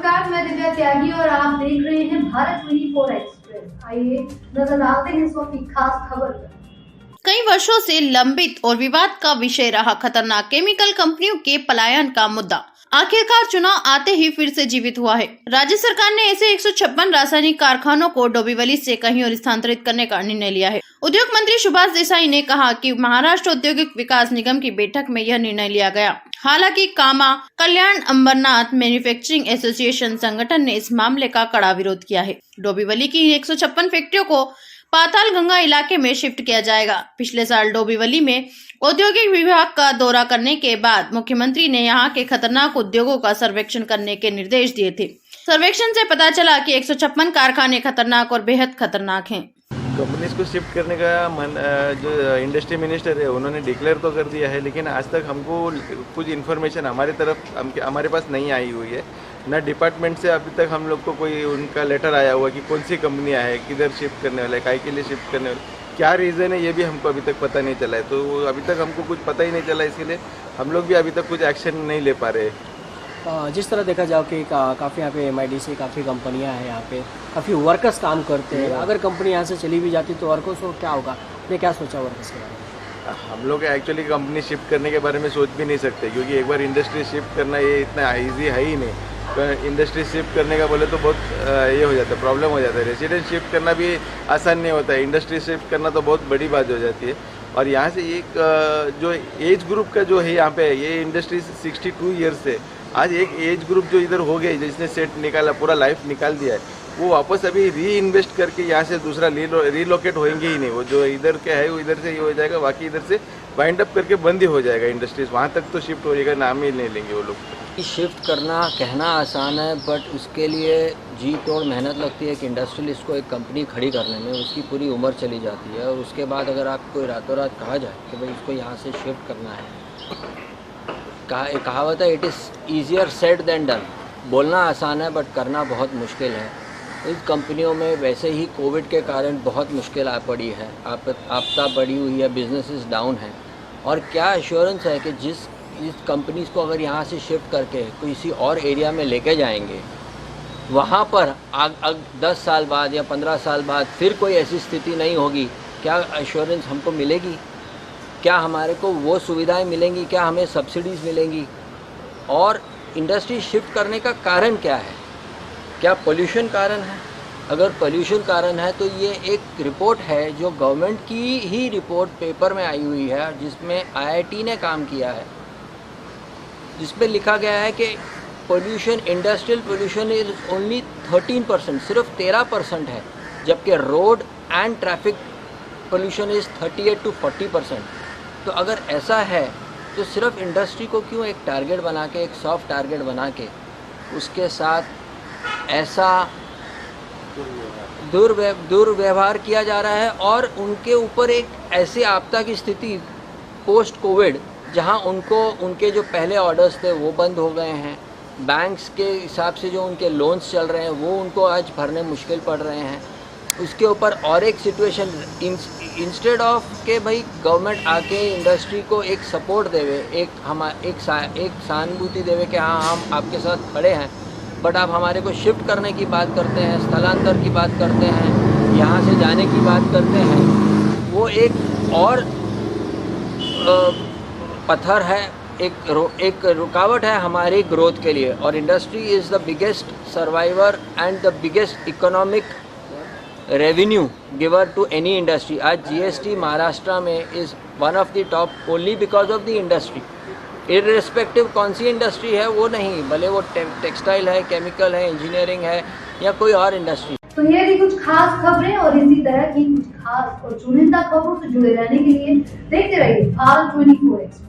नमस्कार, मैं दिव्या त्यागी और आप देख रहे हैं भारत 24 एक्सप्रेस। आइए नजर डालते हैं इस वक्त की खास खबर पर। कई वर्षों से लंबित और विवाद का विषय रहा खतरनाक केमिकल कंपनियों के पलायन का मुद्दा आखिरकार चुनाव आते ही फिर से जीवित हुआ है। राज्य सरकार ने ऐसे 156 रासायनिक कारखानों को डोंबिवली से कहीं और स्थानांतरित करने का निर्णय लिया है। उद्योग मंत्री सुभाष देसाई ने कहा कि महाराष्ट्र औद्योगिक विकास निगम की बैठक में यह निर्णय लिया गया। हालांकि कामा कल्याण अम्बरनाथ मैन्युफैक्चरिंग एसोसिएशन संगठन ने इस मामले का कड़ा विरोध किया है। डोंबिवली की 156 फैक्ट्रियों को पाताल गंगा इलाके में शिफ्ट किया जाएगा। पिछले साल डोंबिवली में औद्योगिक विभाग का दौरा करने के बाद मुख्यमंत्री ने यहां के खतरनाक उद्योगों का सर्वेक्षण करने के निर्देश दिए थे। सर्वेक्षण से पता चला कि 156 कारखाने खतरनाक और बेहद खतरनाक हैं। कंपनीज को शिफ्ट करने का जो इंडस्ट्री मिनिस्टर है उन्होंने डिक्लेयर तो कर दिया है, लेकिन आज तक हमको कुछ इन्फॉर्मेशन हमारे पास नहीं आई हुई है। ना डिपार्टमेंट से अभी तक हम लोग को कोई उनका लेटर आया हुआ कि कौन सी कंपनियां है, किधर शिफ्ट करने वाला है, काय के लिए शिफ्ट करने वाला है, क्या रीज़न है, ये भी हमको अभी तक पता नहीं चला है। तो अभी तक हमको कुछ पता ही नहीं चला, इसलिए हम लोग भी अभी तक कुछ एक्शन नहीं ले पा रहे। जिस तरह देखा जाओ कि काफ़ी यहाँ पे MIDC काफ़ी कंपनियाँ हैं, यहाँ पे काफ़ी वर्कर्स काम करते हैं। अगर कंपनी यहाँ से चली भी जाती तो वर्कर्स को क्या होगा? आपने क्या सोचा वर्कर्स के बारे में? हम लोग एक्चुअली कंपनी शिफ्ट करने के बारे में सोच भी नहीं सकते, क्योंकि एक बार इंडस्ट्री शिफ्ट करना ये इतना ईजी है ही नहीं। तो इंडस्ट्री शिफ्ट करने का बोले तो बहुत ये हो जाता है, प्रॉब्लम हो जाता है। रेसिडेंट शिफ्ट करना भी आसान नहीं होता है, इंडस्ट्री शिफ्ट करना तो बहुत बड़ी बात हो जाती है। और यहाँ से एक जो एज ग्रुप का जो है यहाँ पे ये इंडस्ट्री 62 ईयर्स से आज एक एज ग्रुप जो इधर हो गए, जिसने सेट निकाला, पूरा लाइफ निकाल दिया है, वो वापस अभी री इन्वेस्ट करके यहाँ से दूसरा रीलोकेट होएंगे ही नहीं। वो जो इधर के है वो इधर से ही हो जाएगा, बाकी इधर से वाइंड अप करके बंद ही हो जाएगा इंडस्ट्रीज। वहाँ तक तो शिफ्ट होएगा, नाम ही नहीं लेंगे वो लोग। शिफ्ट करना कहना आसान है, बट उसके लिए जी तोड़ मेहनत लगती है कि इंडस्ट्रियलिस्ट को एक कंपनी खड़ी करने में उसकी पूरी उम्र चली जाती है। और उसके बाद अगर आपको रातों रात कहा जाए कि भाई इसको यहाँ से शिफ्ट करना है, कहावत है, it is easier said than done. बोलना आसान है बट करना बहुत मुश्किल है। इस कंपनियों में वैसे ही कोविड के कारण बहुत मुश्किल आ पड़ी है, आपदा पड़ी हुई है, बिजनेसेस डाउन हैं। और क्या एश्योरेंस है कि जिस कंपनीज़ को अगर यहाँ से शिफ्ट करके किसी और एरिया में लेके जाएंगे, वहाँ पर 10 साल बाद या 15 साल बाद फिर कोई ऐसी स्थिति नहीं होगी? क्या एश्योरेंस हमको मिलेगी? क्या हमारे को वो सुविधाएं मिलेंगी? क्या हमें सब्सिडीज़ मिलेंगी? और इंडस्ट्री शिफ्ट करने का कारण क्या है? क्या पोल्यूशन कारण है? अगर पोल्यूशन कारण है तो ये एक रिपोर्ट है जो गवर्नमेंट की ही रिपोर्ट पेपर में आई हुई है, जिसमें IIT ने काम किया है, जिसमें लिखा गया है कि pollution, industrial pollution is only 13%, सिर्फ 13% है, जबकि road and traffic pollution is 38 to 40%। तो अगर ऐसा है तो सिर्फ इंडस्ट्री को क्यों एक टारगेट बना के, एक सॉफ्ट टारगेट बना के उसके साथ ऐसा दुर्व्यवहार किया जा रहा है? और उनके ऊपर एक ऐसी आपदा की स्थिति पोस्ट कोविड, जहां उनके जो पहले ऑर्डर्स थे वो बंद हो गए हैं, बैंक्स के हिसाब से जो उनके लोन्स चल रहे हैं वो उनको आज भरने मुश्किल पड़ रहे हैं। उसके ऊपर और एक सिचुएशन, इंस्टेड ऑफ के भाई गवर्नमेंट आके इंडस्ट्री को एक सपोर्ट देवे, एक सहानुभूति देवे कि हाँ हम आपके साथ खड़े हैं, बट आप हमारे को शिफ्ट करने की बात करते हैं, स्थलांतर की बात करते हैं, यहाँ से जाने की बात करते हैं। वो एक और पत्थर है, एक रुकावट है हमारी ग्रोथ के लिए। और industry is the biggest survivor and the biggest economic revenue giver to any industry. आज GST महाराष्ट्र में is one of the top only because of the industry. Irrespective कौन सी इंडस्ट्री है वो नहीं, भले वो टेक्सटाइल है, केमिकल है, इंजीनियरिंग है या कोई और इंडस्ट्री। तो ये भी कुछ खास खबरें और इसी तरह की कुछ खास और चुनिंदा खबरों से जुड़े रहने के लिए देखते रहिए भारत 24 एक्सप्रेस।